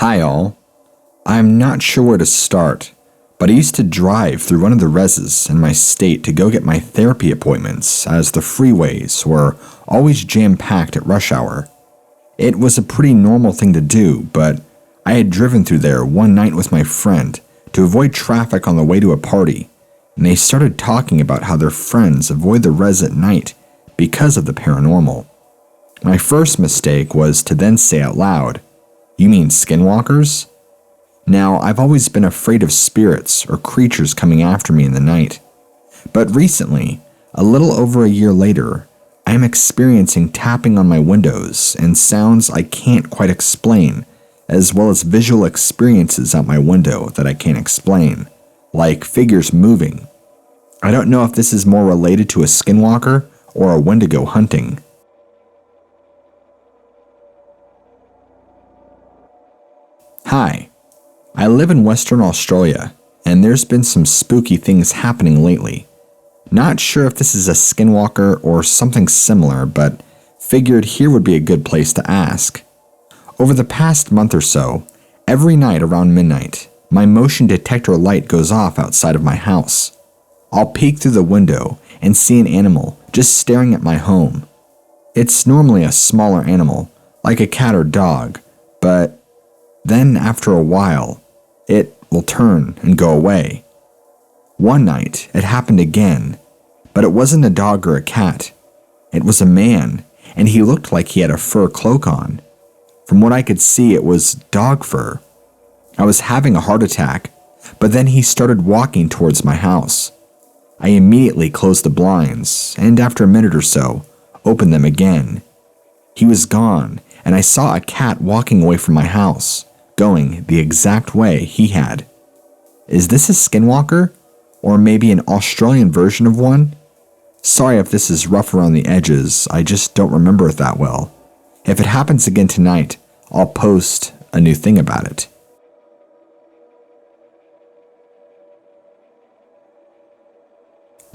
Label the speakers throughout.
Speaker 1: Hi all. I'm not sure where to start, but I used to drive through one of the reses in my state to go get my therapy appointments, as the freeways were always jam-packed at rush hour. It was a pretty normal thing to do, but I had driven through there one night with my friend to avoid traffic on the way to a party, and they started talking about how their friends avoid the res at night because of the paranormal. My first mistake was to then say out loud, "You mean skinwalkers?" Now, I've always been afraid of spirits or creatures coming after me in the night. But recently, a little over a year later, I am experiencing tapping on my windows and sounds I can't quite explain, as well as visual experiences out my window that I can't explain, like figures moving. I don't know if this is more related to a skinwalker or a Wendigo hunting. Hi. I live in Western Australia, and there's been some spooky things happening lately. Not sure if this is a skinwalker or something similar, but figured here would be a good place to ask. Over the past month or so, every night around midnight, my motion detector light goes off outside of my house. I'll peek through the window and see an animal just staring at my home. It's normally a smaller animal, like a cat or dog, but then after a while, it will turn and go away. One night, it happened again, but it wasn't a dog or a cat. It was a man, and he looked like he had a fur cloak on. From what I could see, it was dog fur. I was having a heart attack, but then he started walking towards my house. I immediately closed the blinds, and after a minute or so, opened them again. He was gone, and I saw a cat walking away from my house, going the exact way he had. Is this a skinwalker? Or maybe an Australian version of one? Sorry if this is rough around the edges, I just don't remember it that well. If it happens again tonight, I'll post a new thing about it.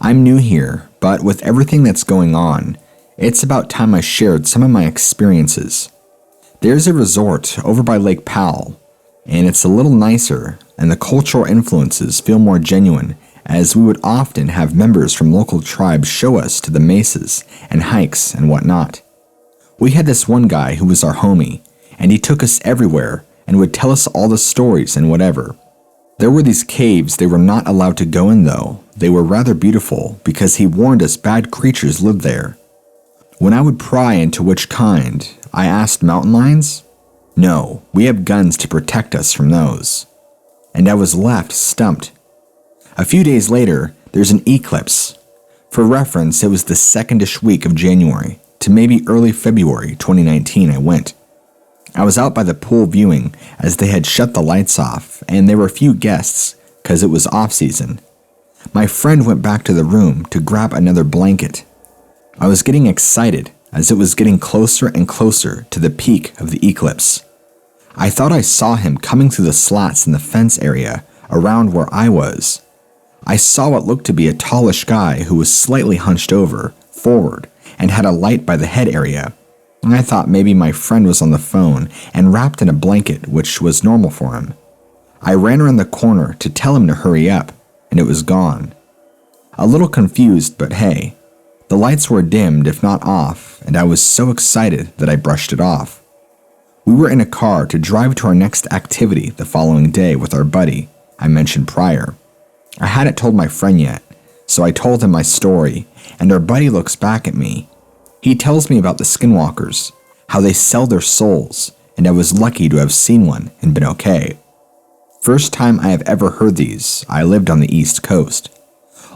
Speaker 1: I'm new here, but with everything that's going on, it's about time I shared some of my experiences. There's a resort over by Lake Powell, and it's a little nicer, and the cultural influences feel more genuine, as we would often have members from local tribes show us to the mesas and hikes and whatnot. We had this one guy who was our homie, and he took us everywhere and would tell us all the stories and whatever. There were these caves they were not allowed to go in though. They were rather beautiful because he warned us bad creatures lived there. When I would pry into which kind, I asked mountain lions? No, we have guns to protect us from those. And I was left stumped. A few days later, there's an eclipse. For reference, it was the second-ish week of January to maybe early February 2019 I went. I was out by the pool viewing as they had shut the lights off, and there were few guests because it was off-season. My friend went back to the room to grab another blanket. I was getting excited as it was getting closer and closer to the peak of the eclipse. I thought I saw him coming through the slats in the fence area around where I was. I saw what looked to be a tallish guy who was slightly hunched over, forward, and had a light by the head area. I thought maybe my friend was on the phone and wrapped in a blanket, which was normal for him. I ran around the corner to tell him to hurry up, and it was gone. A little confused, but hey, the lights were dimmed if not off, and I was so excited that I brushed it off. We were in a car to drive to our next activity the following day with our buddy I mentioned prior. I hadn't told my friend yet, so I told him my story, and our buddy looks back at me. He tells me about the skinwalkers, how they sell their souls, and I was lucky to have seen one and been okay. First time I have ever heard these, I lived on the East Coast.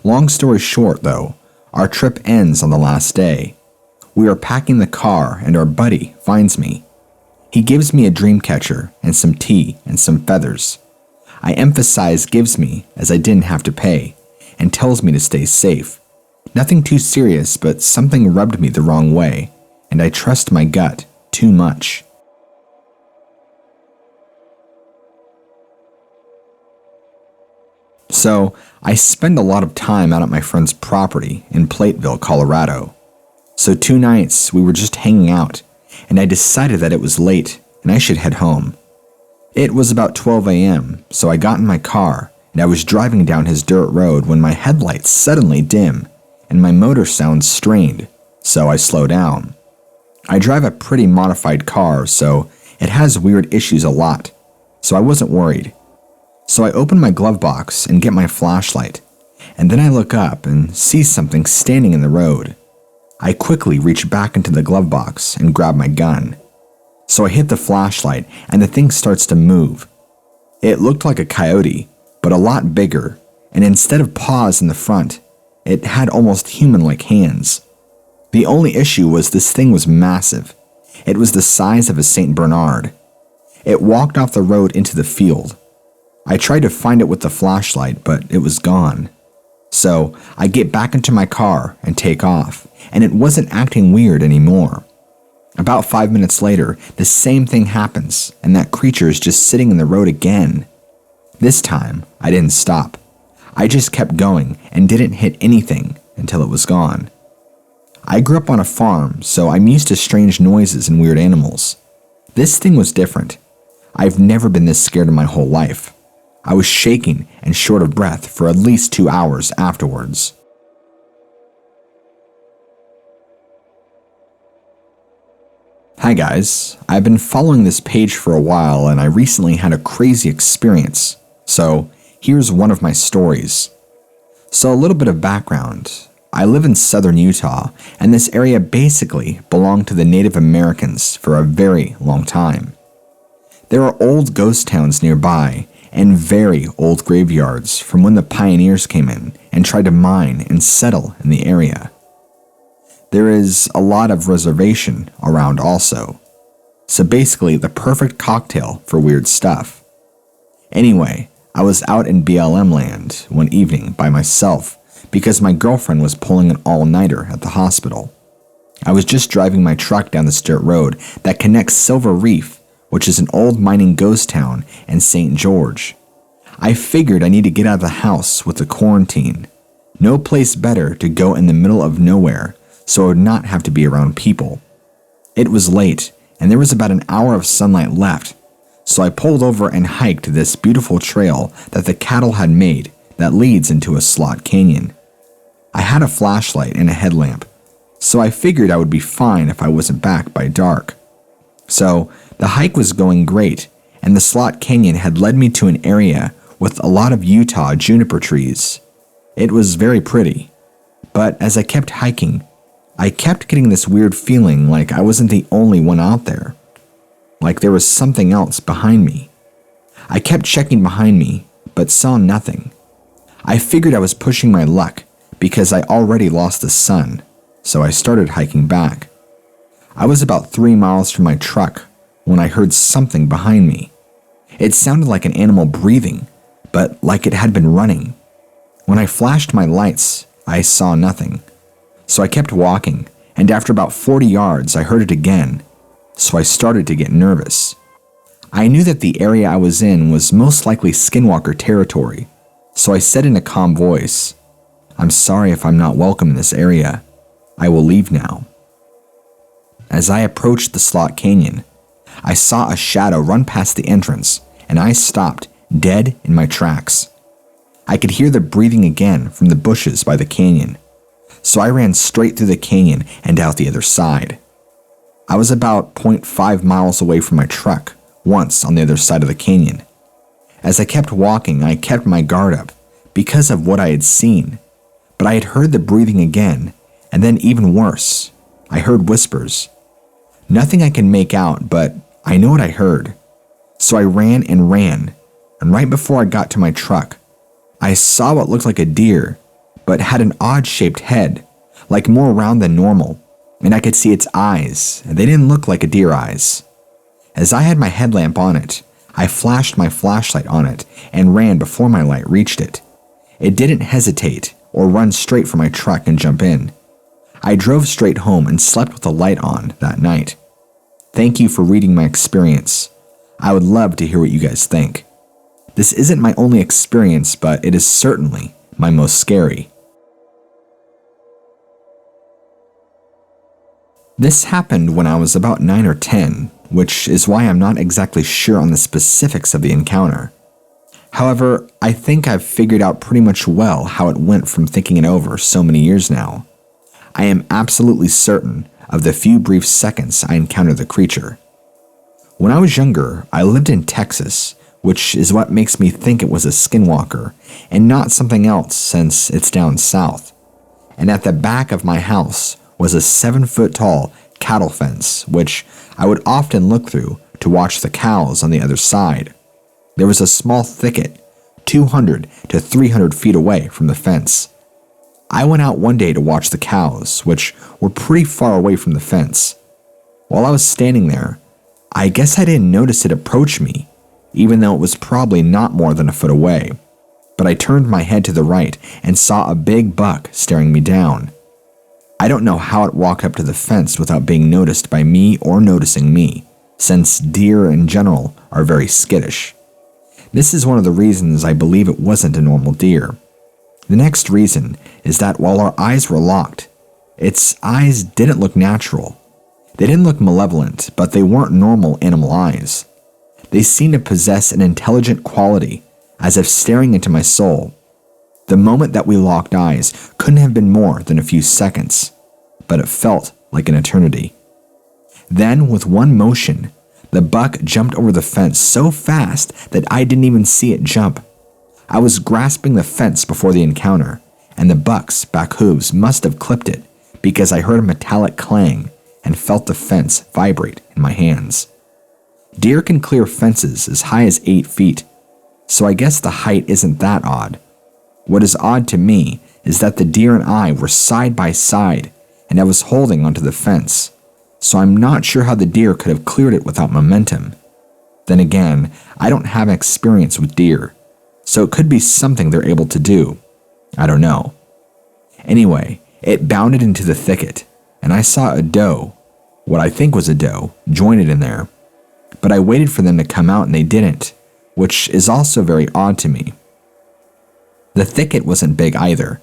Speaker 1: Long story short though, our trip ends on the last day. We are packing the car and our buddy finds me. He gives me a dream catcher and some tea and some feathers. I emphasize gives me as I didn't have to pay, and tells me to stay safe. Nothing too serious, but something rubbed me the wrong way, and I trust my gut too much. So, I spend a lot of time out at my friend's property in Plateville, Colorado. So 2 nights we were just hanging out, and I decided that it was late and I should head home. It was about 12 a.m., so I got in my car and I was driving down his dirt road when my headlights suddenly dim and my motor sounds strained, so I slow down. I drive a pretty modified car, so it has weird issues a lot, so I wasn't worried. So I open my glove box and get my flashlight, and then I look up and see something standing in the road. I quickly reach back into the glove box and grab my gun. So I hit the flashlight and the thing starts to move. It looked like a coyote, but a lot bigger, and instead of paws in the front, it had almost human-like hands. The only issue was this thing was massive. It was the size of a St. Bernard. It walked off the road into the field. I tried to find it with the flashlight, but it was gone. So I get back into my car and take off, and it wasn't acting weird anymore. About 5 minutes later, the same thing happens, and that creature is just sitting in the road again. This time, I didn't stop. I just kept going and didn't hit anything until it was gone. I grew up on a farm, so I'm used to strange noises and weird animals. This thing was different. I've never been this scared in my whole life. I was shaking and short of breath for at least 2 hours afterwards. Hi guys, I've been following this page for a while and I recently had a crazy experience. So here's one of my stories. So a little bit of background. I live in southern Utah, and this area basically belonged to the Native Americans for a very long time. There are old ghost towns nearby and very old graveyards from when the pioneers came in and tried to mine and settle in the area. There is a lot of reservation around also. So basically the perfect cocktail for weird stuff. Anyway, I was out in BLM land one evening by myself because my girlfriend was pulling an all-nighter at the hospital. I was just driving my truck down this dirt road that connects Silver Reef, which is an old mining ghost town, and St. George. I figured I need to get out of the house with the quarantine. No place better to go in the middle of nowhere, so I would not have to be around people. It was late, and there was about an hour of sunlight left, so I pulled over and hiked this beautiful trail that the cattle had made that leads into a slot canyon. I had a flashlight and a headlamp, so I figured I would be fine if I wasn't back by dark. So the hike was going great, and the slot canyon had led me to an area with a lot of Utah juniper trees. It was very pretty, but as I kept hiking, I kept getting this weird feeling like I wasn't the only one out there. Like there was something else behind me. I kept checking behind me, but saw nothing. I figured I was pushing my luck because I already lost the sun, so I started hiking back. I was about 3 miles from my truck when I heard something behind me. It sounded like an animal breathing, but like it had been running. When I flashed my lights, I saw nothing. So I kept walking, and after about 40 yards, I heard it again, so I started to get nervous. I knew that the area I was in was most likely SKINWALKER territory, so I said in a calm voice, "I'm sorry if I'm not welcome in this area. I will leave now." As I approached the slot canyon, I saw a shadow run past the entrance, and I stopped, dead in my tracks. I could hear the breathing again from the bushes by the canyon, so I ran straight through the canyon and out the other side. I was about 0.5 miles away from my truck, once on the other side of the canyon. As I kept walking, I kept my guard up because of what I had seen, but I had heard the breathing again, and then even worse, I heard whispers. Nothing I can make out, but I know what I heard. So I ran, and right before I got to my truck, I saw what looked like a deer, but had an odd-shaped head, like more round than normal, and I could see its eyes, and they didn't look like a deer eyes. As I had my headlamp on it, I flashed my flashlight on it and ran before my light reached it. It didn't hesitate or run straight for my truck and jump in. I drove straight home and slept with the light on that night. Thank you for reading my experience. I would love to hear what you guys think. This isn't my only experience, but it is certainly my most scary. This happened when I was about 9 or 10, which is why I'm not exactly sure on the specifics of the encounter. However, I think I've figured out pretty much well how it went from thinking it over so many years now. I am absolutely certain of the few brief seconds I encountered the creature. When I was younger, I lived in Texas, which is what makes me think it was a skinwalker and not something else since it's down south. And at the back of my house was a 7-foot-tall cattle fence, which I would often look through to watch the cows on the other side. There was a small thicket, 200 to 300 feet away from the fence. I went out one day to watch the cows, which were pretty far away from the fence. While I was standing there, I guess I didn't notice it approach me, even though it was probably not more than a foot away. But I turned my head to the right and saw a big buck staring me down. I don't know how it walked up to the fence without being noticed by me or noticing me, since deer in general are very skittish. This is one of the reasons I believe it wasn't a normal deer. The next reason is that while our eyes were locked, its eyes didn't look natural. They didn't look malevolent, but they weren't normal animal eyes. They seemed to possess an intelligent quality, as if staring into my soul. The moment that we locked eyes couldn't have been more than a few seconds, but it felt like an eternity. Then, with one motion, the buck jumped over the fence so fast that I didn't even see it jump. I was grasping the fence before the encounter, and the buck's back hooves must have clipped it because I heard a metallic clang and felt the fence vibrate in my hands. Deer can clear fences as high as 8 feet, so I guess the height isn't that odd. What is odd to me is that the deer and I were side by side, and I was holding onto the fence, so I'm not sure how the deer could have cleared it without momentum. Then again, I don't have experience with deer, so it could be something they're able to do. I don't know. Anyway, it bounded into the thicket, and I saw a doe, what I think was a doe, jointed in there. But I waited for them to come out and they didn't, which is also very odd to me. The thicket wasn't big either.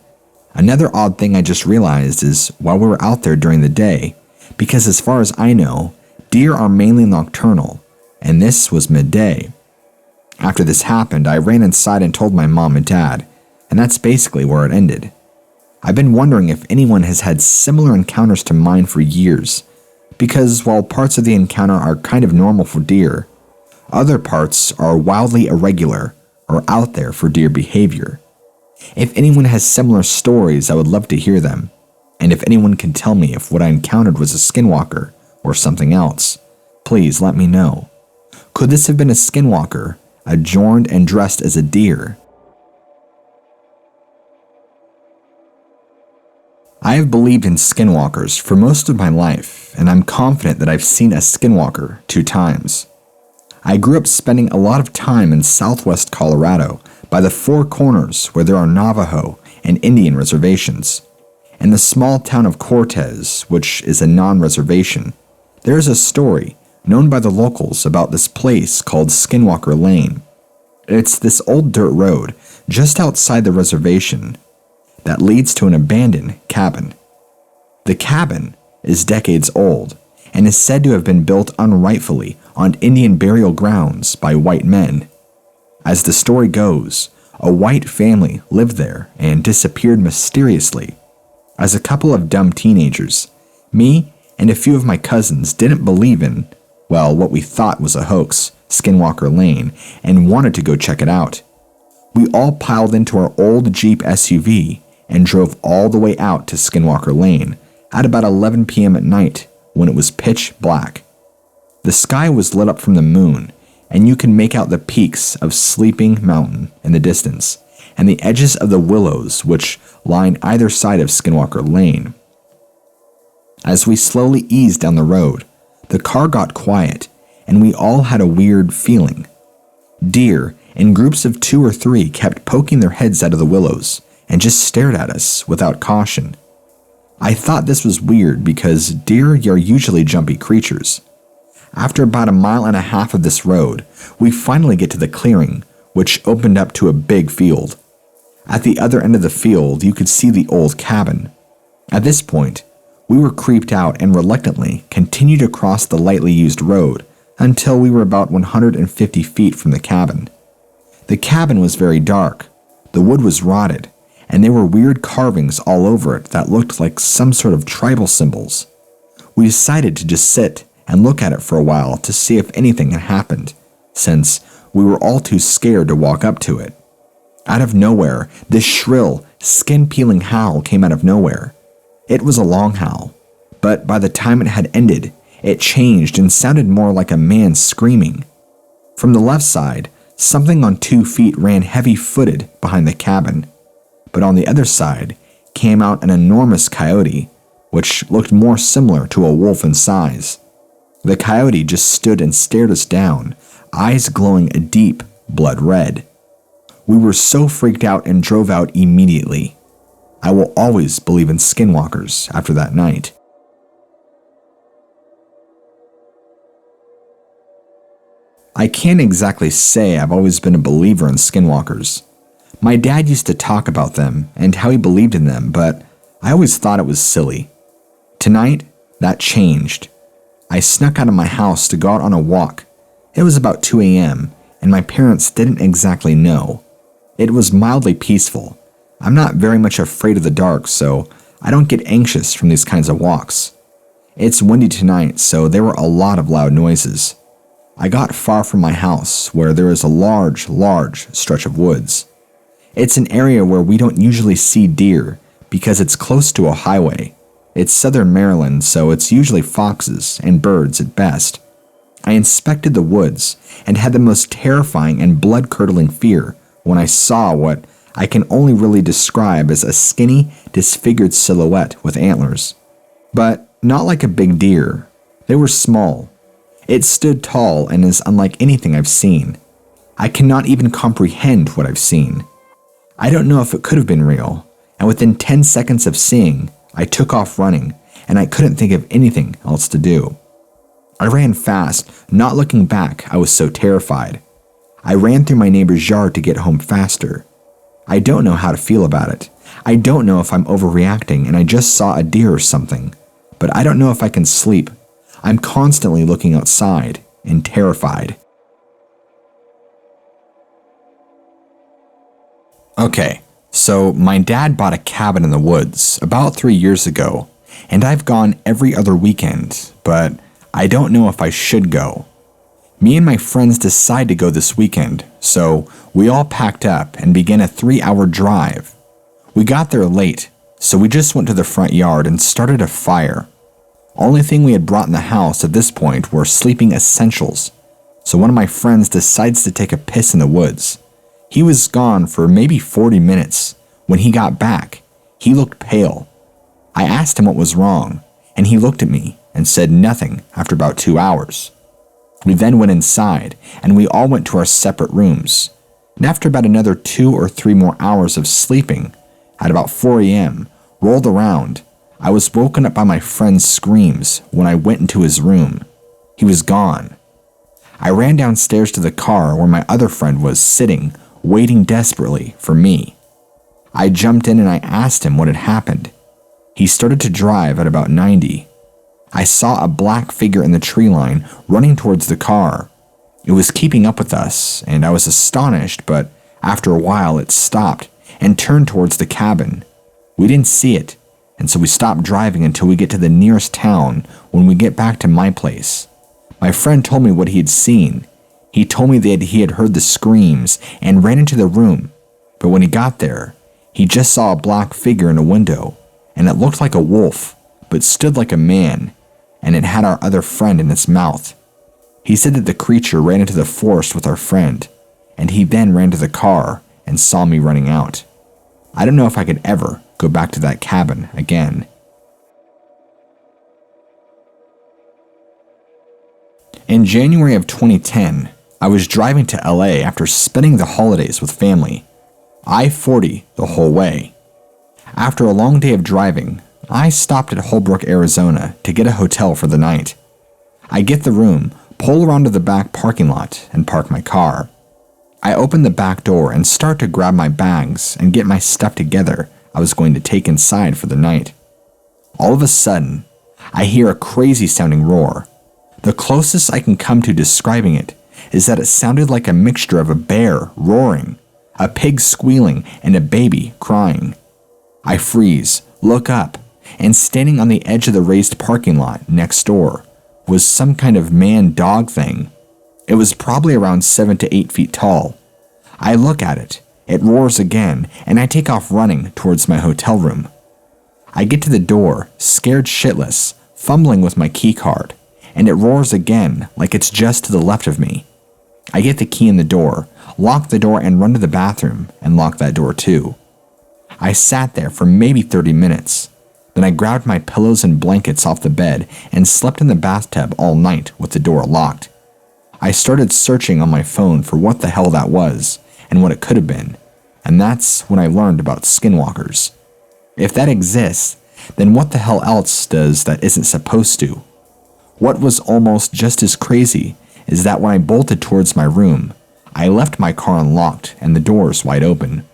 Speaker 1: Another odd thing I just realized is while we were out there during the day, because as far as I know, deer are mainly nocturnal, and this was midday. After this happened, I ran inside and told my mom and dad, and that's basically where it ended. I've been wondering if anyone has had similar encounters to mine for years, because while parts of the encounter are kind of normal for deer, other parts are wildly irregular or out there for deer behavior. If anyone has similar stories, I would love to hear them, and if anyone can tell me if what I encountered was a skinwalker or something else, please let me know. Could this have been a skinwalker, adorned and dressed as a deer? I have believed in skinwalkers for most of my life, and I'm confident that I've seen a skinwalker 2 times. I grew up spending a lot of time in southwest Colorado by the Four Corners where there are Navajo and Indian reservations. In the small town of Cortez, which is a non-reservation, there is a story known by the locals about this place called Skinwalker Lane. It's this old dirt road just outside the reservation that leads to an abandoned cabin. The cabin is decades old and is said to have been built unrightfully on Indian burial grounds by white men. As the story goes, a white family lived there and disappeared mysteriously. As a couple of dumb teenagers, me and a few of my cousins didn't believe in, well, what we thought was a hoax, Skinwalker Lane, and wanted to go check it out. We all piled into our old Jeep SUV and drove all the way out to Skinwalker Lane at about 11 p.m. at night when it was pitch black. The sky was lit up from the moon, and you can make out the peaks of Sleeping Mountain in the distance, and the edges of the willows which line either side of Skinwalker Lane. As we slowly eased down the road, the car got quiet, and we all had a weird feeling. Deer, in groups of 2 or 3, kept poking their heads out of the willows and just stared at us without caution. I thought this was weird because deer are usually jumpy creatures. After about 1.5 miles of this road, we finally get to the clearing, which opened up to a big field. At the other end of the field, you could see the old cabin. At this point, we were creeped out and reluctantly continued across the lightly used road until we were about 150 feet from the cabin. The cabin was very dark, the wood was rotted, and there were weird carvings all over it that looked like some sort of tribal symbols. We decided to just sit and look at it for a while to see if anything had happened, since we were all too scared to walk up to it. Out of nowhere, this shrill, skin-peeling howl came out of nowhere. It was a long howl, but by the time it had ended, it changed and sounded more like a man screaming. From the left side, something on 2 feet ran heavy-footed behind the cabin, but on the other side came out an enormous coyote, which looked more similar to a wolf in size. The coyote just stood and stared us down, eyes glowing a deep blood red. We were so freaked out and drove out immediately. I will always believe in skinwalkers after that night. I can't exactly say I've always been a believer in skinwalkers. My dad used to talk about them and how he believed in them, but I always thought it was silly. Tonight, that changed. I snuck out of my house to go out on a walk. It was about 2 a.m., and my parents didn't exactly know. It was mildly peaceful. I'm not very much afraid of the dark, so I don't get anxious from these kinds of walks. It's windy tonight, so there were a lot of loud noises. I got far from my house, where there is a large stretch of woods. It's an area where we don't usually see deer because it's close to a highway. It's southern Maryland, so it's usually foxes and birds at best. I inspected the woods and had the most terrifying and blood-curdling fear when I saw what I can only really describe as a skinny, disfigured silhouette with antlers. But not like a big deer. They were small. It stood tall and is unlike anything I've seen. I cannot even comprehend what I've seen. I don't know if it could have been real, and within 10 seconds of seeing, I took off running, and I couldn't think of anything else to do. I ran fast, not looking back, I was so terrified. I ran through my neighbor's yard to get home faster. I don't know how to feel about it. I don't know if I'm overreacting and I just saw a deer or something, but I don't know if I can sleep. I'm constantly looking outside and terrified. Okay, so my dad bought a cabin in the woods about 3 years ago, and I've gone every other weekend, but I don't know if I should go. Me and my friends decided to go this weekend, so we all packed up and began a 3-hour drive. We got there late, so we just went to the front yard and started a fire. Only thing we had brought in the house at this point were sleeping essentials, so one of my friends decides to take a piss in the woods. He was gone for maybe 40 minutes. When he got back, he looked pale. I asked him what was wrong, and he looked at me and said nothing after about 2 hours. We then went inside, and we all went to our separate rooms. And after about another 2 or 3 more hours of sleeping, at about 4 a.m., rolled around, I was woken up by my friend's screams when I went into his room. He was gone. I ran downstairs to the car where my other friend was sitting, waiting desperately for me. I jumped in and I asked him what had happened. He started to drive at about 90. I saw a black figure in the tree line running towards the car. It was keeping up with us, and I was astonished, but after a while it stopped and turned towards the cabin. We didn't see it, and so we stopped driving until we get to the nearest town when we get back to my place. My friend told me what he had seen. He told me that he had heard the screams and ran into the room, but when he got there, he just saw a black figure in a window, and it looked like a wolf, but stood like a man, and it had our other friend in its mouth. He said that the creature ran into the forest with our friend, and he then ran to the car and saw me running out. I don't know if I could ever go back to that cabin again. In January of 2010, I was driving to LA after spending the holidays with family. I-40 the whole way. After a long day of driving, I stopped at Holbrook, Arizona to get a hotel for the night. I get the room, pull around to the back parking lot, and park my car. I open the back door and start to grab my bags and get my stuff together I was going to take inside for the night. All of a sudden, I hear a crazy sounding roar. The closest I can come to describing it is that it sounded like a mixture of a bear roaring, a pig squealing, and a baby crying. I freeze, look up, and standing on the edge of the raised parking lot next door was some kind of man-dog thing. It was probably around 7 to 8 feet tall. I look at it, it roars again, and I take off running towards my hotel room. I get to the door, scared shitless, fumbling with my key card, and it roars again like it's just to the left of me. I get the key in the door, lock the door, and run to the bathroom and lock that door too. I sat there for maybe 30 minutes. Then I grabbed my pillows and blankets off the bed and slept in the bathtub all night with the door locked. I started searching on my phone for what the hell that was and what it could have been, and that's when I learned about skinwalkers. If that exists, then what the hell else does that isn't supposed to? What was almost just as crazy is that when I bolted towards my room, I left my car unlocked and the doors wide open.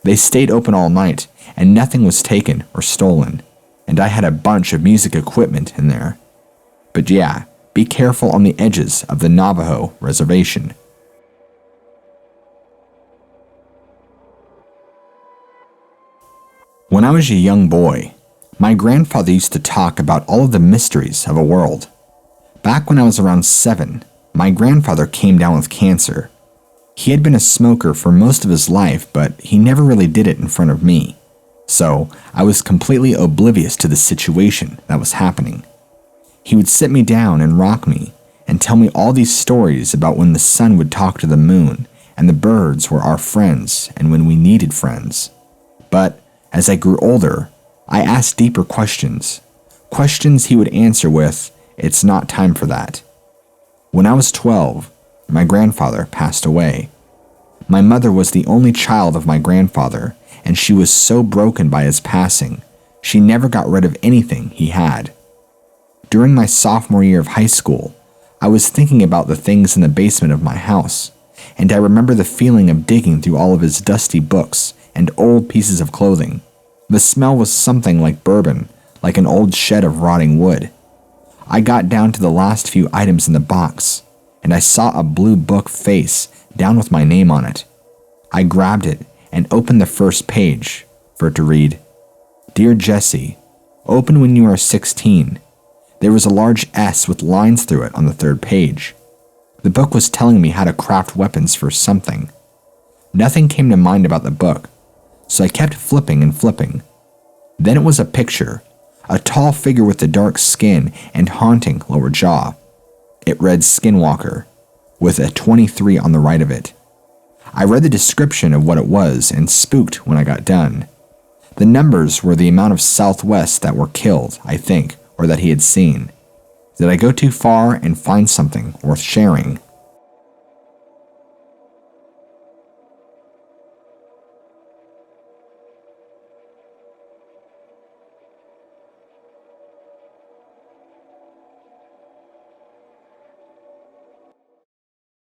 Speaker 1: They stayed open all night and nothing was taken or stolen, and I had a bunch of music equipment in there. But yeah, be careful on the edges of the Navajo reservation. When I was a young boy, my grandfather used to talk about all of the mysteries of a world. Back when I was around 7, my grandfather came down with cancer. He had been a smoker for most of his life, but he never really did it in front of me. So I was completely oblivious to the situation that was happening. He would sit me down and rock me and tell me all these stories about when the sun would talk to the moon and the birds were our friends and when we needed friends. But as I grew older, I asked deeper questions. Questions he would answer with, "It's not time for that." When I was 12, my grandfather passed away. My mother was the only child of my grandfather, and she was so broken by his passing, she never got rid of anything he had. During my sophomore year of high school, I was thinking about the things in the basement of my house, and I remember the feeling of digging through all of his dusty books and old pieces of clothing. The smell was something like bourbon, like an old shed of rotting wood. I got down to the last few items in the box, and I saw a blue book face down with my name on it. I grabbed it and opened the first page for it to read, "Dear Jesse, open when you are 16. There was a large S with lines through it on the third page. The book was telling me how to craft weapons for something. Nothing came to mind about the book, so I kept flipping and flipping. Then it was a picture, a tall figure with the dark skin and haunting lower jaw. It read Skinwalker, with a 23 on the right of it. I read the description of what it was and spooked when I got done. The numbers were the amount of Southwest that were killed, I think, or that he had seen. Did I go too far and find something worth sharing?